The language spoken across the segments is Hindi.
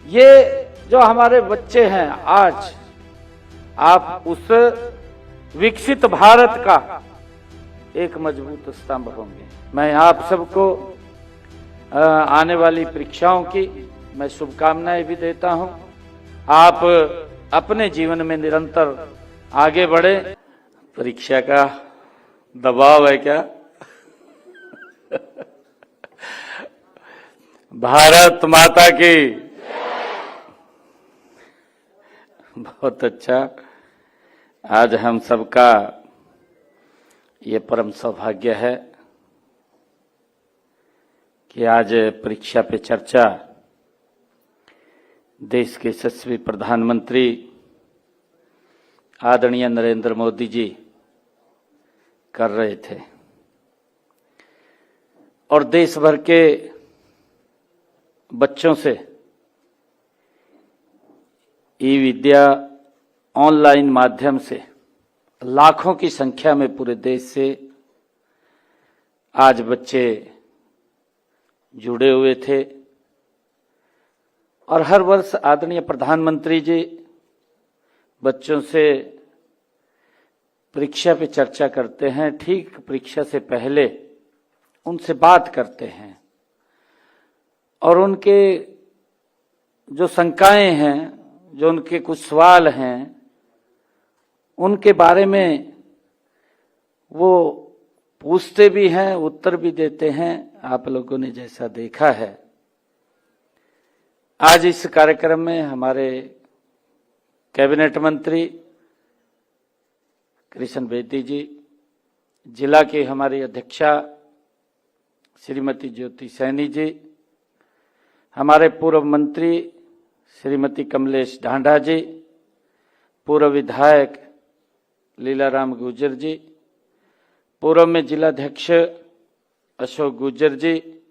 ये जो हमारे बच्चे हैं आज, आप उस विकसित भारत का एक मजबूत स्तंभ होंगे। मैं आप सबको आने वाली परीक्षाओं की मैं शुभकामनाएं भी देता हूं। आप अपने जीवन में निरंतर आगे बढ़े। परीक्षा का दबाव है क्या? भारत माता की। बहुत अच्छा। आज हम सबका ये परम सौभाग्य है कि आज परीक्षा पे चर्चा देश के यशस्वी प्रधानमंत्री आदरणीय नरेंद्र मोदी जी कर रहे थे और देश भर के बच्चों से ई विद्या ऑनलाइन माध्यम से लाखों की संख्या में पूरे देश से आज बच्चे जुड़े हुए थे और हर वर्ष आदरणीय प्रधानमंत्री जी बच्चों से परीक्षा पे चर्चा करते हैं। ठीक परीक्षा से पहले उनसे बात करते हैं और उनके जो शंकाएं हैं, जो उनके कुछ सवाल हैं, उनके बारे में वो पूछते भी हैं, उत्तर भी देते हैं। आप लोगों ने जैसा देखा है, आज इस कार्यक्रम में हमारे कैबिनेट मंत्री कृष्ण बेदी जी, जिला की हमारी अध्यक्षा श्रीमती ज्योति सैनी जी, हमारे पूर्व मंत्री श्रीमती कमलेश ढांढा जी, पूर्व विधायक लीलाराम गुर्जर जी, पूर्व में जिलाध्यक्ष अशोक गुर्जर जी,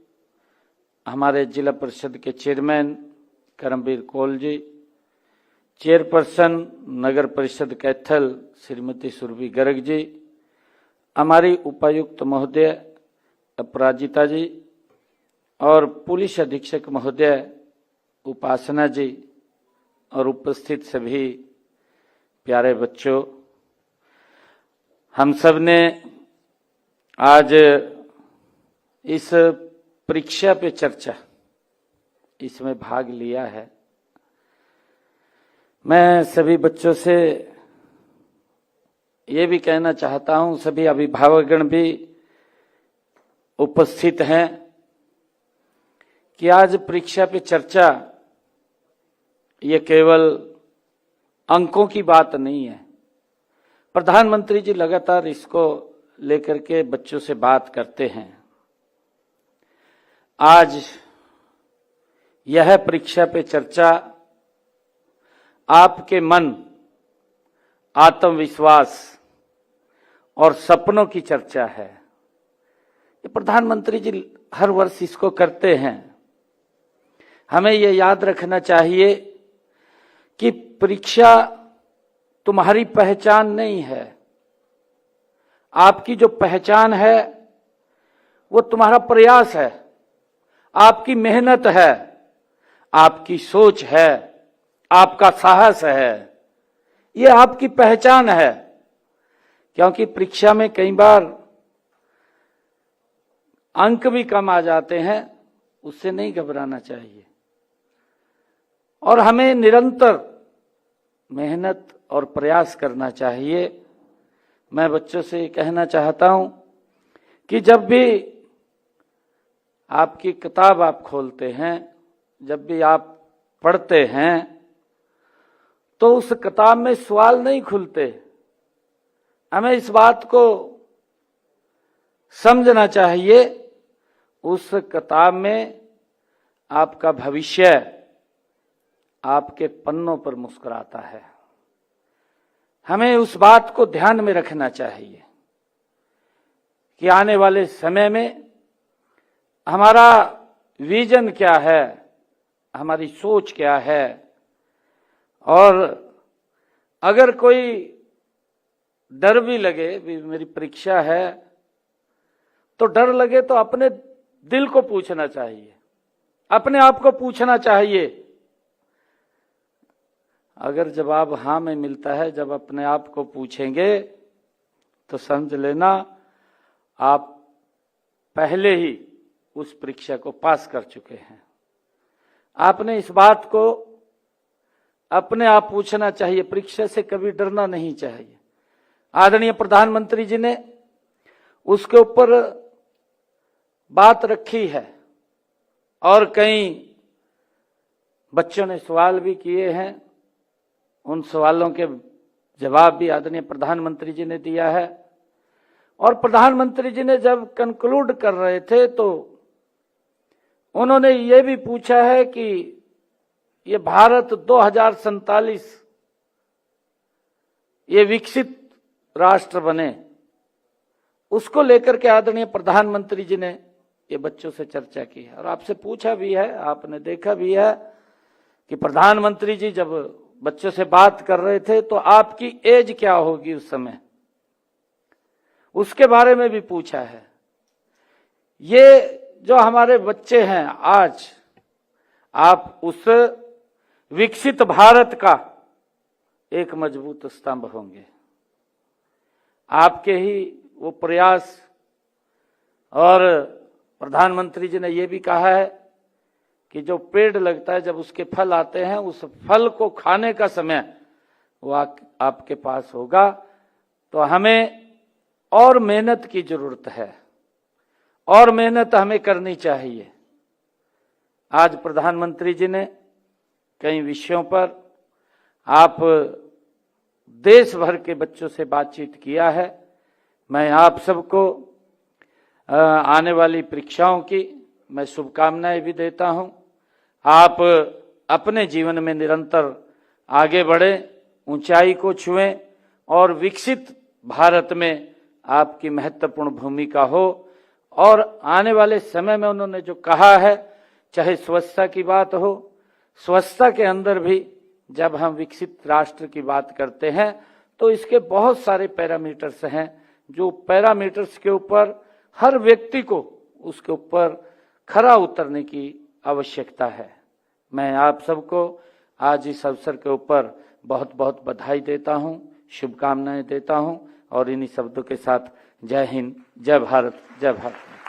हमारे जिला परिषद के चेयरमैन करमवीर कौल जी, चेयरपर्सन नगर परिषद कैथल श्रीमती सुरभि गर्ग जी, हमारी उपायुक्त महोदय अपराजिता जी और पुलिस अधीक्षक महोदय उपासना जी और उपस्थित सभी प्यारे बच्चों, हम सब ने आज इस परीक्षा पे चर्चा इसमें भाग लिया है। मैं सभी बच्चों से ये भी कहना चाहता हूं, सभी अभिभावकगण भी उपस्थित हैं, कि आज परीक्षा पे चर्चा ये केवल अंकों की बात नहीं है। प्रधानमंत्री जी लगातार इसको लेकर के बच्चों से बात करते हैं। आज यह परीक्षा पे चर्चा आपके मन, आत्मविश्वास और सपनों की चर्चा है। ये प्रधानमंत्री जी हर वर्ष इसको करते हैं। हमें ये याद रखना चाहिए कि परीक्षा तुम्हारी पहचान नहीं है। आपकी जो पहचान है वो तुम्हारा प्रयास है, आपकी मेहनत है, आपकी सोच है, आपका साहस है। ये आपकी पहचान है। क्योंकि परीक्षा में कई बार अंक भी कम आ जाते हैं, उससे नहीं घबराना चाहिए और हमें निरंतर मेहनत और प्रयास करना चाहिए। मैं बच्चों से कहना चाहता हूं कि जब भी आपकी किताब आप खोलते हैं, जब भी आप पढ़ते हैं, तो उस किताब में सवाल नहीं खुलते। हमें इस बात को समझना चाहिए, उस किताब में आपका भविष्य आपके पन्नों पर मुस्कुराता है। हमें उस बात को ध्यान में रखना चाहिए कि आने वाले समय में हमारा विजन क्या है, हमारी सोच क्या है। और अगर कोई डर भी लगे, भी मेरी परीक्षा है, तो डर लगे तो अपने दिल को पूछना चाहिए, अपने आप को पूछना चाहिए अगर जवाब हाँ में मिलता है, जब अपने आप को पूछेंगे तो समझ लेना आप पहले ही उस परीक्षा को पास कर चुके हैं। आपने इस बात को अपने आप पूछना चाहिए, परीक्षा से कभी डरना नहीं चाहिए। आदरणीय प्रधानमंत्री जी ने उसके ऊपर बात रखी है और कई बच्चों ने सवाल भी किए हैं, उन सवालों के जवाब भी आदरणीय प्रधानमंत्री जी ने दिया है। और प्रधानमंत्री जी ने जब कंक्लूड कर रहे थे तो उन्होंने ये भी पूछा है कि ये भारत 2047 ये विकसित राष्ट्र बने, उसको लेकर के आदरणीय प्रधानमंत्री जी ने ये बच्चों से चर्चा की है। और आपसे पूछा भी है, आपने देखा भी है कि प्रधानमंत्री जी जब बच्चों से बात कर रहे थे तो आपकी एज क्या होगी उस समय, उसके बारे में भी पूछा है। ये जो हमारे बच्चे हैं आज, आप उस विकसित भारत का एक मजबूत स्तंभ होंगे। आपके ही वो प्रयास, और प्रधानमंत्री जी ने ये भी कहा है कि जो पेड़ लगता है जब उसके फल आते हैं, उस फल को खाने का समय वो आपके पास होगा। तो हमें और मेहनत की जरूरत है, और मेहनत हमें करनी चाहिए। आज प्रधानमंत्री जी ने कई विषयों पर आप देश भर के बच्चों से बातचीत किया है। मैं आप सबको आने वाली परीक्षाओं की मैं शुभकामनाएं भी देता हूं। आप अपने जीवन में निरंतर आगे बढ़ें, ऊंचाई को छुएं और विकसित भारत में आपकी महत्वपूर्ण भूमिका हो। और आने वाले समय में उन्होंने जो कहा है, चाहे स्वच्छता की बात हो, स्वच्छता के अंदर भी जब हम विकसित राष्ट्र की बात करते हैं तो इसके बहुत सारे पैरामीटर्स हैं, जो पैरामीटर्स के ऊपर हर व्यक्ति को उसके ऊपर खरा उतरने की आवश्यकता है। मैं आप सबको आज इस अवसर के ऊपर बहुत बहुत बधाई देता हूं, शुभकामनाएं देता हूं और इन्हीं शब्दों के साथ जय हिंद, जय भारत, जय भारत।